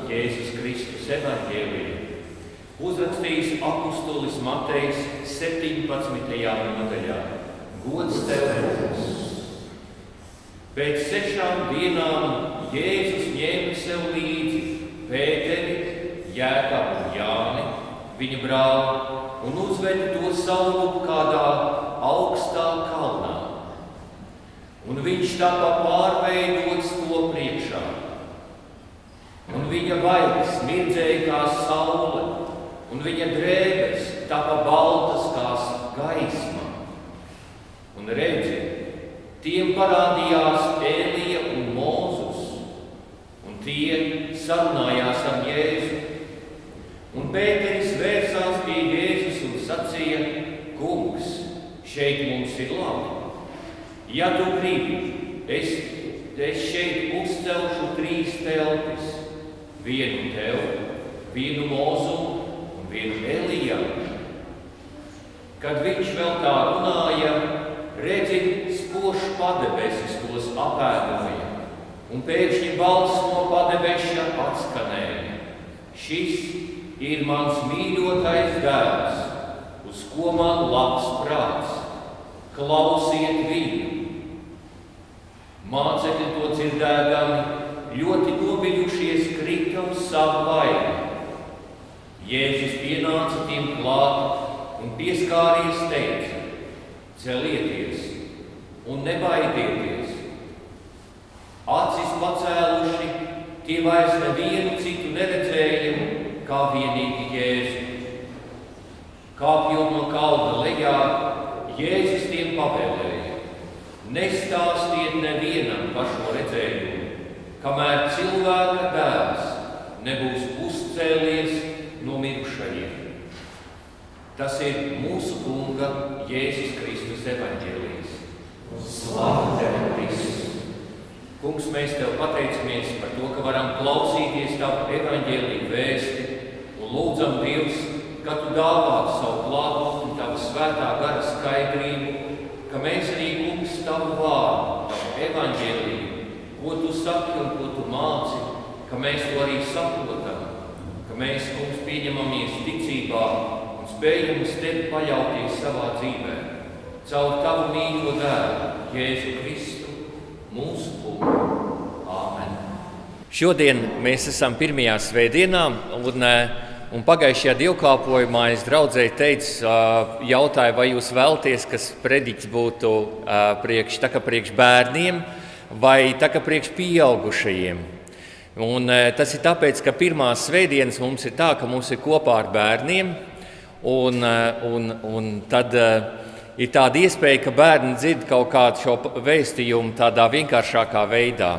Jēzus Kristus evaņģēliju uzrakstījis apustulis Matejs 17. nodaļā. Gods tev, Kungs! Pēc 6 dienām Jēzus ņēma sev līdzi Pēteri, Jēkabu un Jāni, viņa brāli, un uzveda to savu kādā augstā kalnā. Un viņš tāpā pārveidots to priekšā. Un viņa vaigas mirdzēja kā saule, un viņa drēbes tāpā baltas kā gaisma. Un redzi, tiem parādījās Ēlija un Mūzus, un tie sarunājās ar Jēzu. Un Pēteris vērsās pie Jēzus un sacīja: Kungs, šeit mums ir labi. Ja tu gribi, es šeit uzcelšu 3 teltis, vienu tev, vienu Mūzum un vienu Ēlijam. Kad viņš vēl tā runāja, redzi, spožs padebesis tos apēdoja, un pēkšņi balss no padebeša atskanēja: Šis ir mans mīļotais dēls, uz ko man labs prāts. Klausiet viņu! Mācekļi to dzirdēdami ļoti nobijušies krita uz savu vainu. Jēzus pienāca tiem klāt un pieskāries teica: Celieties un nebaidieties! Acis pacēluši, tie vairs nevienu citu neredzēja, kā vienīgi Jēzu. Kāpjot no kalna lejā, Jēzus tiem pavēlēja: Nestāstiet nevienam par šo redzējumu, kamēr cilvēka dēls nebūs uzcēlies no mirušajiem. Tas ir mūsu Kunga Jēzus Kristus evaņģēlijs. Slāva tev, Kristus! Kungs, mēs tev pateicamies par to, ka varam klausīties tavu evaņģēliju vēsti un lūdzam Dievs, ka tu dāvātu savu klātbūtni, tavu svētā gara skaidrību, ka mēs arī, Kungs, tavu vārdu, tavu evaņģēliju, ko tu saki un ko tu māci, ka mēs to arī saprotam, ka mēs, Kungs, pieņemamies ticībā un spējam uz tevi paļauties savā dzīvē. Caur tavu mīļo dēlu, Jēzu Kristu, mūsu Kungu. Āmen. Šodien mēs esam pirmajā svētdienā, un pagājušajā dievkalpojumā es draudzēji teicu, jautāju, vai jūs vēlaties, kas prediķis būtu priekš bērniem vai priekš pieaugušajiem. Un tas ir tāpēc, ka pirmās svētdienas mums ir tā, ka mums ir kopā ar bērniem, un tad ir tāda iespēja, ka bērni dzird kaut kādu šo vēstījumu tādā vienkāršākā veidā.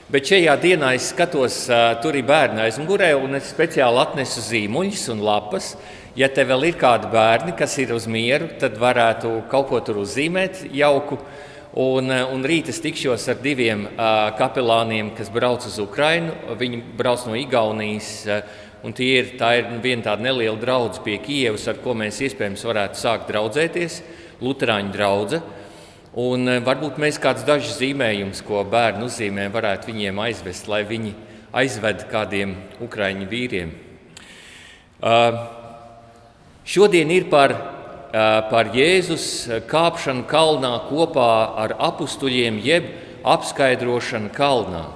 Bet šajā dienā es skatos, tur ir bērni aizmugurē, un es speciāli atnesu zīmuļus un lapas. Ja te vēl ir kādi bērni, kas ir uz mieru, tad varētu kaut ko tur uzzīmēt jauku. Un rīt es tikšos ar 2 kapelāniem, kas brauc uz Ukrainu. Viņi brauc no Igaunijas, un tā ir viena tāda neliela draudze pie Kijevas, ar ko mēs iespējams varētu sākt draudzēties, luterāņu draudze. Un varbūt mēs kāds dažs zīmējums, ko bērni uzzīmē, varētu viņiem aizvest, lai viņi aizved kādiem ukraiņu vīriem. Šodien ir par Jēzus kāpšanu kalnā kopā ar apustuļiem, jeb apskaidrošanu kalnā.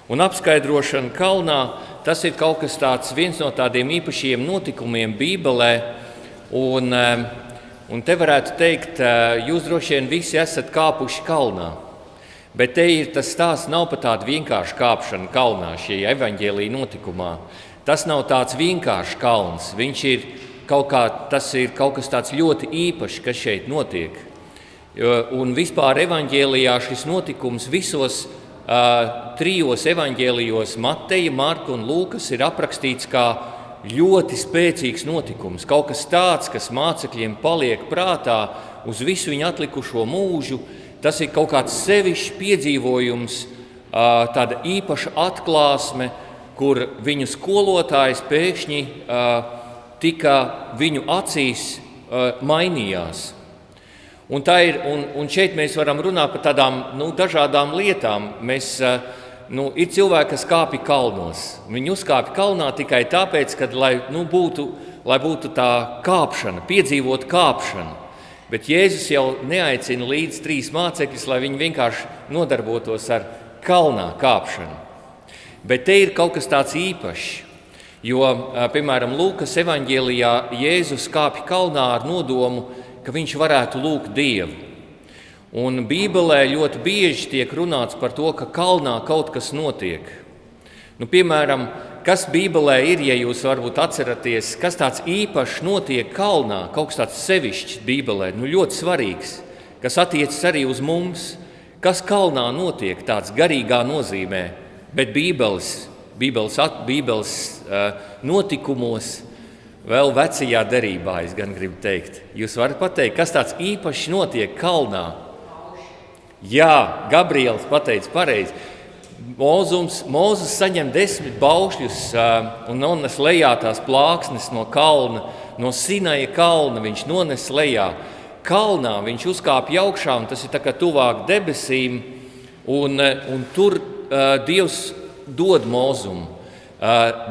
Un apskaidrošana kalnā, tas ir kaut kas tāds, viens no tādiem īpašiem notikumiem Bībelē, un te varētu teikt, jūs droši vien visi esat kāpuši kalnā, bet te ir tas stāsts nav par tādu vienkāršu kāpšanu kalnā šajā evaņģēlija notikumā. Tas nav tāds vienkāršs kalns, tas ir kaut kas tāds ļoti īpašs, kas šeit notiek. Un vispār evaņģēlijā šis notikums visos 3 evaņģēlijos, Mateja, Marka un Lūkas, ir aprakstīts kā ļoti spēcīgs notikums, kaut kas tāds, kas mācekļiem paliek prātā uz visu viņu atlikušo mūžu. Tas ir kaut kāds sevišķs piedzīvojums, tāda īpaša atklāsme, kur viņu skolotājs pēkšņi tika viņu acīs mainījās. Un šeit mēs varam runāt par tādām dažādām lietām. ir cilvēki, kas kāpj kalnos. Viņi uzkāpj kalnā tikai tāpēc, ka, lai būtu tā kāpšana, piedzīvot kāpšanu. Bet Jēzus jau neaicina līdz 3 mācekļus, lai viņi vienkārši nodarbotos ar kalnā kāpšanu. Bet te ir kaut kas tāds īpašs, jo, piemēram, Lūkas evaņģēlijā Jēzus kāpj kalnā ar nodomu, ka viņš varētu lūgt Dievu. Un Bībelē ļoti bieži tiek runāts par to, ka kalnā kaut kas notiek. Piemēram, kas Bībelē ir, ja jūs varbūt atceraties, kas tāds īpašs notiek kalnā, kaut kas tāds sevišķs Bībelē, ļoti svarīgs, kas attiecas arī uz mums, kas kalnā notiek tāds garīgā nozīmē, bet Bībeles notikumos, vēl vecajā derībā, es gan gribu teikt. Jūs varat pateikt, kas tāds īpašs notiek kalnā? Jā, Gabriels pateica pareizi. Mūzes saņem 10 baušļus un nones lejā tās plāksnes no kalna, no Sinaja kalna viņš nones lejā. Kalnā viņš uzkāpj augšā, un tas ir tā kā tuvāk debesīm, un tur Dievs dod Mūzumu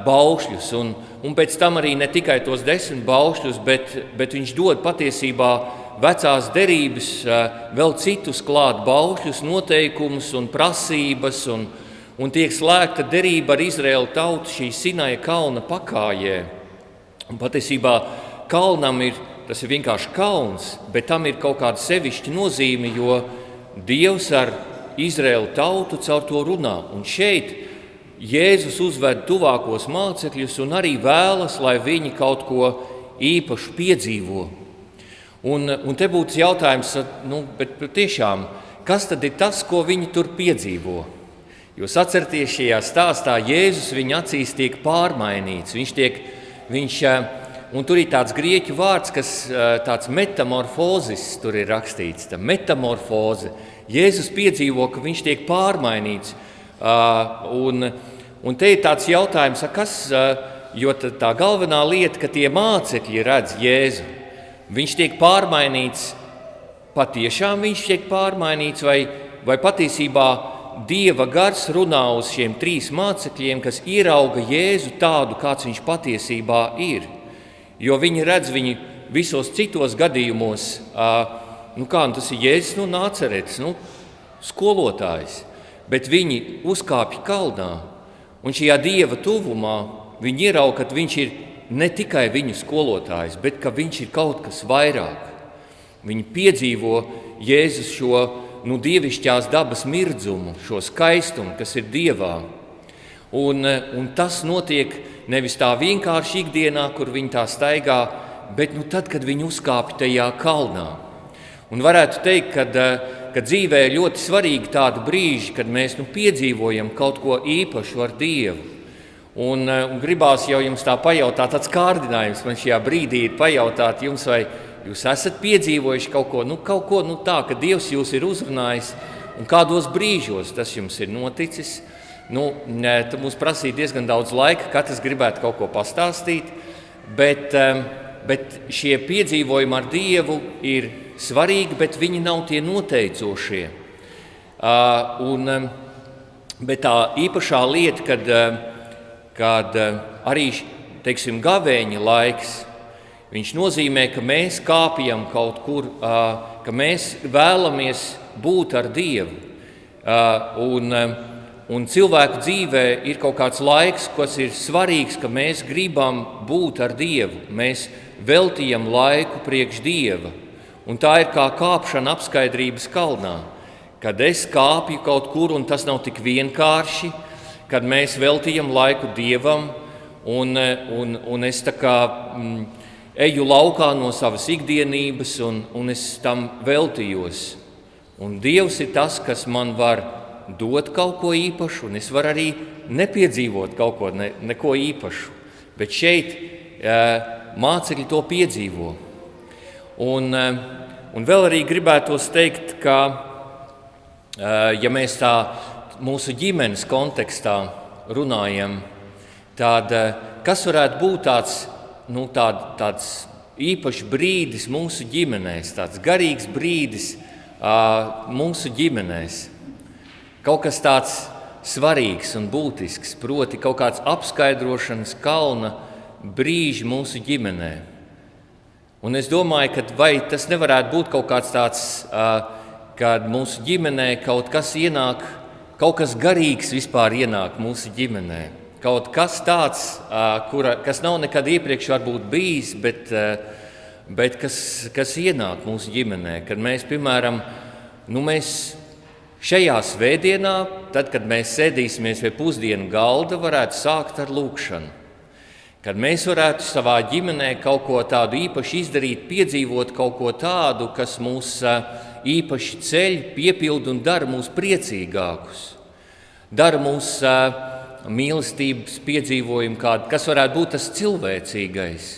baušļus, un pēc tam arī ne tikai tos 10 baušļus, bet viņš dod patiesībā vecās derības vēl citus klāt baušļus, noteikumus un prasības, un tiek slēgta derība ar Izraēlu tautu šī Sinaja kalna pakājē. Un patiesībā tas ir vienkārši kalns, bet tam ir kaut kāda sevišķa nozīme, jo Dievs ar Izraēlu tautu caur to runā. Un šeit Jēzus uzved tuvākos mācekļus un arī vēlas, lai viņi kaut ko īpašu piedzīvo. Un te būtu jautājums, bet tiešām, kas tad ir tas, ko viņi tur piedzīvo? Jūs atceraties šajā stāstā, Jēzus viņa acīs tiek pārmainīts. Un tur ir tāds grieķu vārds, kas tāds metamorfozis tur ir rakstīts, tā metamorfoze. Jēzus piedzīvo, ka viņš tiek pārmainīts. Un te ir tāds jautājums, jo tā galvenā lieta, ka tie mācekļi redz Jēzu. Viņš tiek pārmainīts, patiešām viņš tiek pārmainīts, vai patiesībā Dieva gars runā uz šiem 3 mācekļiem, kas ierauga Jēzu tādu, kāds viņš patiesībā ir. Jo viņi redz viņu visos citos gadījumos, tas ir Jēzus no Nāceretes, skolotājs, bet viņi uzkāpj kalnā, un šajā Dieva tuvumā viņi ierauga, ka viņš ir ne tikai viņu skolotājs, bet ka viņš ir kaut kas vairāk. Viņi piedzīvo Jēzus šo dievišķās dabas mirdzumu, šo skaistumu, kas ir Dievā. Un tas notiek nevis tā vienkārši ikdienā, kur viņi tā staigā, bet tad, kad viņi uzkāpj tajā kalnā. Un varētu teikt, ka dzīvē ir ļoti svarīgi tādi brīži, kad mēs piedzīvojam kaut ko īpašu ar Dievu. Un gribās jau jums tā pajautāt, tāds kārdinājums man šajā brīdī ir pajautāt jums, vai jūs esat piedzīvojuši kaut ko tā, ka Dievs jūs ir uzrunājis, un kādos brīžos tas jums ir noticis. Tu mums prasīja diezgan daudz laika, katrs gribētu kaut ko pastāstīt, bet šie piedzīvojumi ar Dievu ir svarīgi, bet viņi nav tie noteicošie. Bet tā īpašā lieta, kad arī, gavēņa laiks, viņš nozīmē, ka mēs kāpjam kaut kur, ka mēs vēlamies būt ar Dievu. Un cilvēku dzīvē ir kaut kāds laiks, kas ir svarīgs, ka mēs gribam būt ar Dievu. Mēs veltījam laiku priekš Dieva. Un tā ir kā kāpšana apskaidrības kalnā. Kad es kāpju kaut kur, un tas nav tik vienkārši, kad mēs veltījam laiku Dievam, un es tā kā eju laukā no savas ikdienības, un es tam veltījos. Un Dievs ir tas, kas man var dot kaut ko īpašu, un es varu arī nepiedzīvot kaut ko, neko īpašu. Bet šeit mācekļi to piedzīvo. Un vēl arī gribētos teikt, ka, ja mēs tā mūsu ģimenes kontekstā runājam, tad kas varētu būt tāds īpašs brīdis mūsu ģimenēs, tāds garīgs brīdis mūsu ģimenēs? Kaut kas tāds svarīgs un būtisks, proti kaut kāds apskaidrošanas kalna brīži mūsu ģimenē. Un es domāju, ka vai tas nevarētu būt kaut kāds tāds, kad mūsu ģimenē kaut kas ienāk, kaut kas garīgs vispār ienāk mūsu ģimenē. Kaut kas tāds, kas nav nekad iepriekš varbūt bijis, bet kas ienāk mūsu ģimenē. Kad mēs, piemēram, mēs šajā svētdienā, tad, kad mēs sēdīsimies pie pusdienu galda, varētu sākt ar lūgšanu. Kad mēs varētu savā ģimenē kaut ko tādu īpaši izdarīt, piedzīvot kaut ko tādu, kas mūs īpaši ceļ, piepild un dara mūs priecīgākus. Dara mūs mīlestības piedzīvojumu kādu, kas varētu būt tas cilvēcīgais.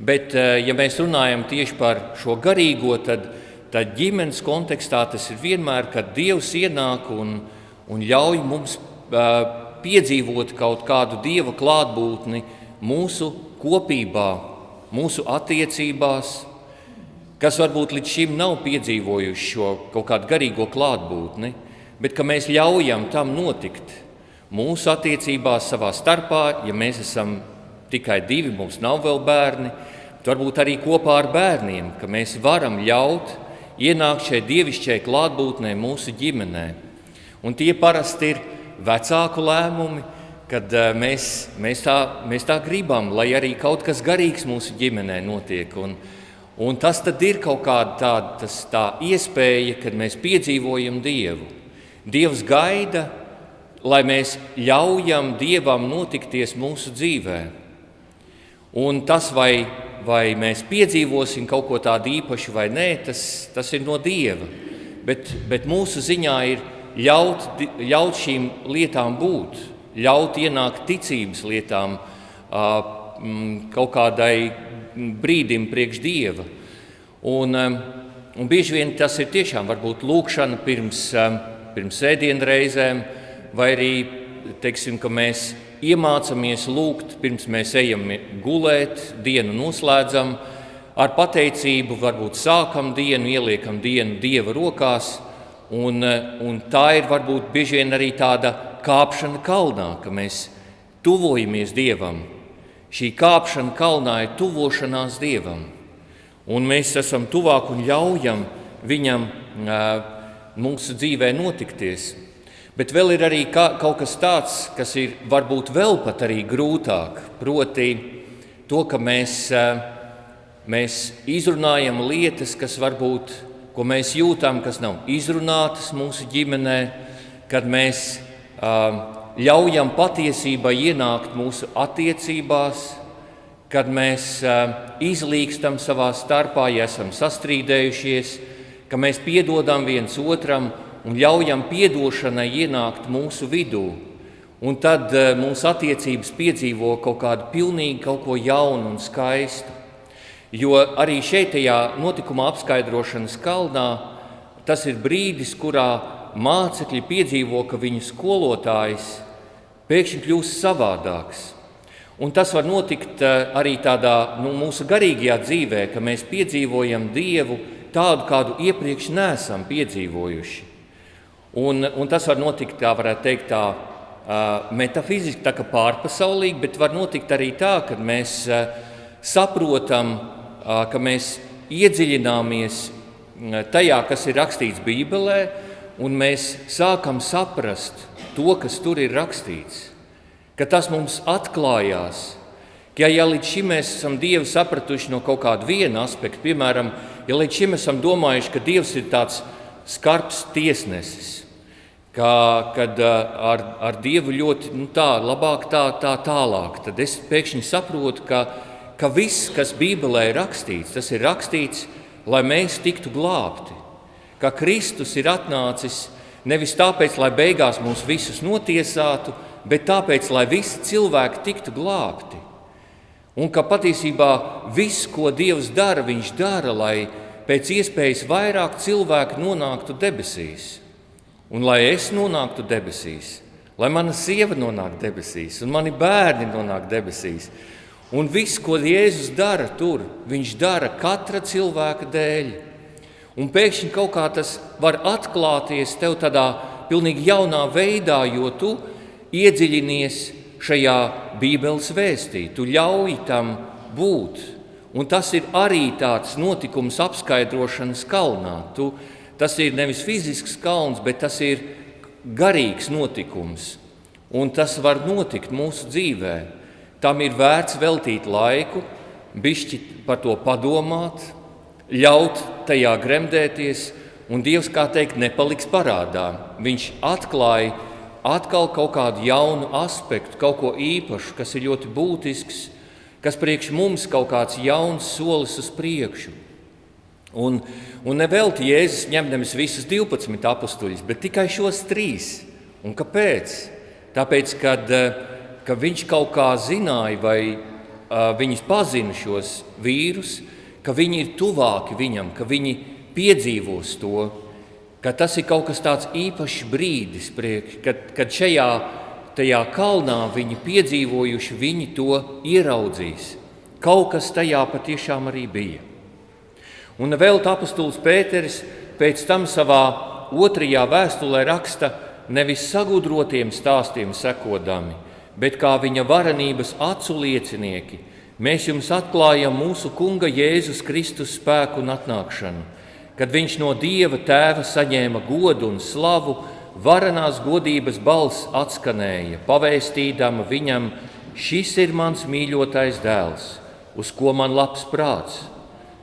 Bet, ja mēs runājam tieši par šo garīgo, tad ģimenes kontekstā tas ir vienmēr, kad Dievs ienāk un ļauj mums piedzīvot kaut kādu Dieva klātbūtni mūsu kopībā, mūsu attiecībās, kas varbūt līdz šim nav piedzīvojuši šo kaut kādu garīgo klātbūtni, bet ka mēs ļaujam tam notikt mūsu attiecībās savā starpā, ja mēs esam tikai 2, mums nav vēl bērni, bet varbūt arī kopā ar bērniem, ka mēs varam ļaut ienākt šai dievišķai klātbūtnē mūsu ģimenē. Un tie parasti ir vecāku lēmumi, kad mēs tā gribam, lai arī kaut kas garīgs mūsu ģimenē notiek. Un tas tad ir kaut kāda tā iespēja, kad mēs piedzīvojam Dievu. Dievs gaida, lai mēs ļaujam Dievam notikties mūsu dzīvē. Un tas, vai mēs piedzīvosim kaut ko tādu īpašu vai nē, tas ir no Dieva. Bet mūsu ziņā ir ļaut šīm lietām būt, ļaut ienākt ticības lietām kaut kādai brīdim priekš Dieva. Un bieži vien tas ir tiešām varbūt lūkšana pirms ēdienreizēm, vai arī, teiksim, ka mēs iemācamies lūgt, pirms mēs ejam gulēt, dienu noslēdzam, ar pateicību varbūt sākam dienu, ieliekam dienu Dieva rokās, un tā ir varbūt bieži vien arī tāda kāpšana kalnā, ka mēs tuvojamies Dievam. Šī kāpšana kalnā ir tuvošanās Dievam, un mēs esam tuvāk un ļaujam Viņam mūsu dzīvē notikties. Bet vēl ir arī kaut kas tāds, kas ir varbūt vēl pat arī grūtāk, proti to, ka mēs izrunājam lietas, kas varbūt, ko mēs jūtam, kas nav izrunātas mūsu ģimenē, kad mēs ļaujam patiesībai ienākt mūsu attiecībās, kad mēs izlīkstam savā starpā, ja esam sastrīdējušies, ka mēs piedodam viens otram un ļaujam piedošanai ienākt mūsu vidū. Un tad mūsu attiecības piedzīvo kaut kādu pilnīgi kaut ko jaunu un skaistu. Jo arī šeit tajā notikuma apskaidrošanas kalnā tas ir brīdis, kurā mācekļi piedzīvo, ka viņu skolotājs pēkšņi kļūst savādāks. Un tas var notikt arī tādā mūsu garīgajā dzīvē, ka mēs piedzīvojam Dievu tādu, kādu iepriekš neesam piedzīvojuši. Un tas var notikt, tā varētu teikt, metafiziski, tā kā pārpasaulīgi, bet var notikt arī tā, ka mēs saprotam, ka mēs iedziļināmies tajā, kas ir rakstīts Bībelē, un mēs sākam saprast to, kas tur ir rakstīts, ka tas mums atklājās, ka ja līdz šim mēs esam Dievu sapratuši no kaut kāda viena aspekta, piemēram, ja līdz šim esam domājuši, ka Dievs ir tāds skarbs tiesnesis, kad ar Dievu ļoti labāk tā tālāk, tad es pēkšņi saprotu, ka viss, kas Bībelē ir rakstīts, tas ir rakstīts, lai mēs tiktu glābti. Ka Kristus ir atnācis nevis tāpēc, lai beigās mūs visus notiesātu, bet tāpēc, lai visi cilvēki tiktu glābti. Un ka patiesībā viss, ko Dievs dara, viņš dara, lai pēc iespējas vairāk cilvēku nonāktu debesīs. Un lai es nonāktu debesīs, lai mana sieva nonāk debesīs, un mani bērni nonāk debesīs. Un viss, ko Jēzus dara tur, viņš dara katra cilvēka dēļ. Un pēkšņi kaut kā tas var atklāties tev tādā pilnīgi jaunā veidā, jo tu iedziļinies šajā Bībeles vēstī. Tu ļauj tam būt. Un tas ir arī tāds notikums apskaidrošanas kalnā. Tas ir nevis fizisks kalns, bet tas ir garīgs notikums. Un tas var notikt mūsu dzīvē. Tam ir vērts veltīt laiku, bišķi par to padomāt, ļaut tajā gremdēties, un Dievs, kā teikt, nepaliks parādā. Viņš atklāja atkal kaut kādu jaunu aspektu, kaut ko īpašu, kas ir ļoti būtisks, kas priekš mums kaut kāds jauns solis uz priekšu. Un nevelti Jēzus ņem nevis visus 12 apustuļus, bet tikai šos 3. Un kāpēc? Tāpēc, ka viņš kaut kā zināja, vai viņus pazina šos vīrus, ka viņi ir tuvāki viņam, ka viņi piedzīvos to, ka tas ir kaut kas tāds īpašs brīdis, kad tajā kalnā viņi piedzīvojuši, viņi to ieraudzīs. Kaut kas tajā patiešām arī bija. Un vēl apustulis Pēteris pēc tam savā 2. vēstulē raksta nevis sagudrotiem stāstiem sekodami, bet kā viņa varenības acu liecinieki, mēs jums atklājam mūsu Kunga Jēzus Kristus spēku un atnākšanu, kad viņš no Dieva Tēva saņēma godu un slavu, varenās godības balss atskanēja, pavēstīdama viņam: šis ir mans mīļotais dēls, uz ko man labs prāts.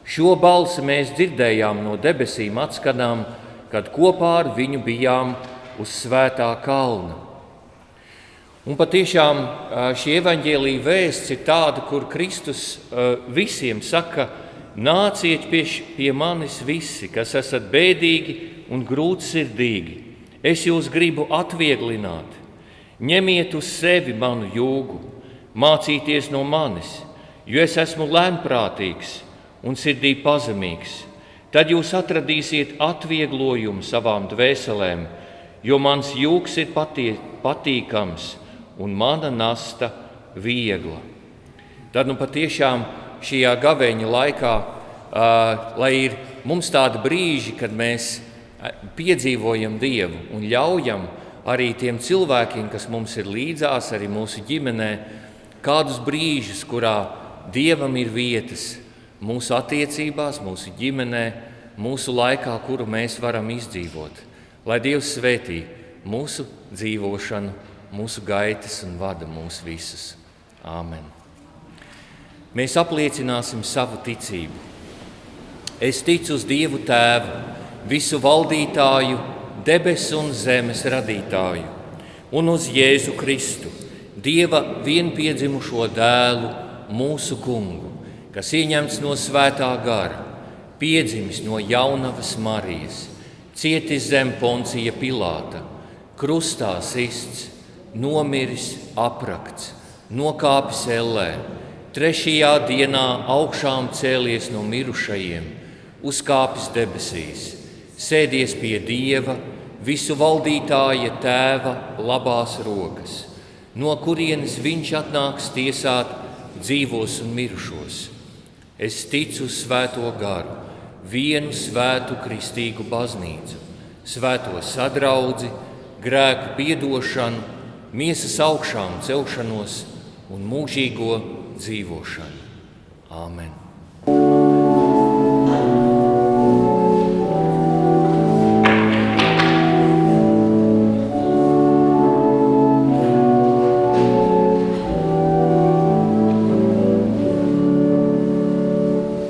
Šo balsi mēs dzirdējām no debesīm atskanām, kad kopā ar viņu bijām uz svētā kalna. Un patiešām šī evaņģēlija vēsts ir tāda, kur Kristus visiem saka: nāciet pie manis visi, kas esat bēdīgi un grūtsirdīgi. Es jūs gribu atvieglināt. Ņemiet uz sevi manu jūgu, mācīties no manis, jo es esmu lēnprātīgs un sirdī pazemīgs. Tad jūs atradīsiet atvieglojumu savām dvēselēm, jo mans jūgs ir patīkams un mana nasta viegla. Tad patiešām šajā gavēņa laikā, lai ir mums tādi brīži, kad mēs piedzīvojam Dievu un ļaujam arī tiem cilvēkiem, kas mums ir līdzās, arī mūsu ģimenē, kādus brīžus, kurā Dievam ir vietas mūsu attiecībās, mūsu ģimenē, mūsu laikā, kuru mēs varam izdzīvot. Lai Dievs svētī mūsu dzīvošanu, mūsu gaitas un vada mūs visus. Āmen. Mēs apliecināsim savu ticību. Es ticu uz Dievu Tēvu, visu valdītāju, debesu un zemes radītāju, un uz Jēzu Kristu, Dieva vienpiedzimušo dēlu, mūsu Kungu, kas ieņemts no svētā gara, piedzimis no jaunavas Marijas, cietis zem Poncija Pilāta, krustā sists, nomiris, aprakts, nokāpis ellē, 3. dienā augšām cēlies no mirušajiem, uzkāpis debesīs, sēdies pie Dieva, visu valdītāja Tēva labās rokas, no kurienes viņš atnāks tiesāt dzīvos un mirušos. Es ticu uz svēto garu, vienu svētu kristīgu baznīcu, svēto sadraudzi, grēku piedošanu, miesas augšām celšanos un mūžīgo dzīvošanu. Āmen.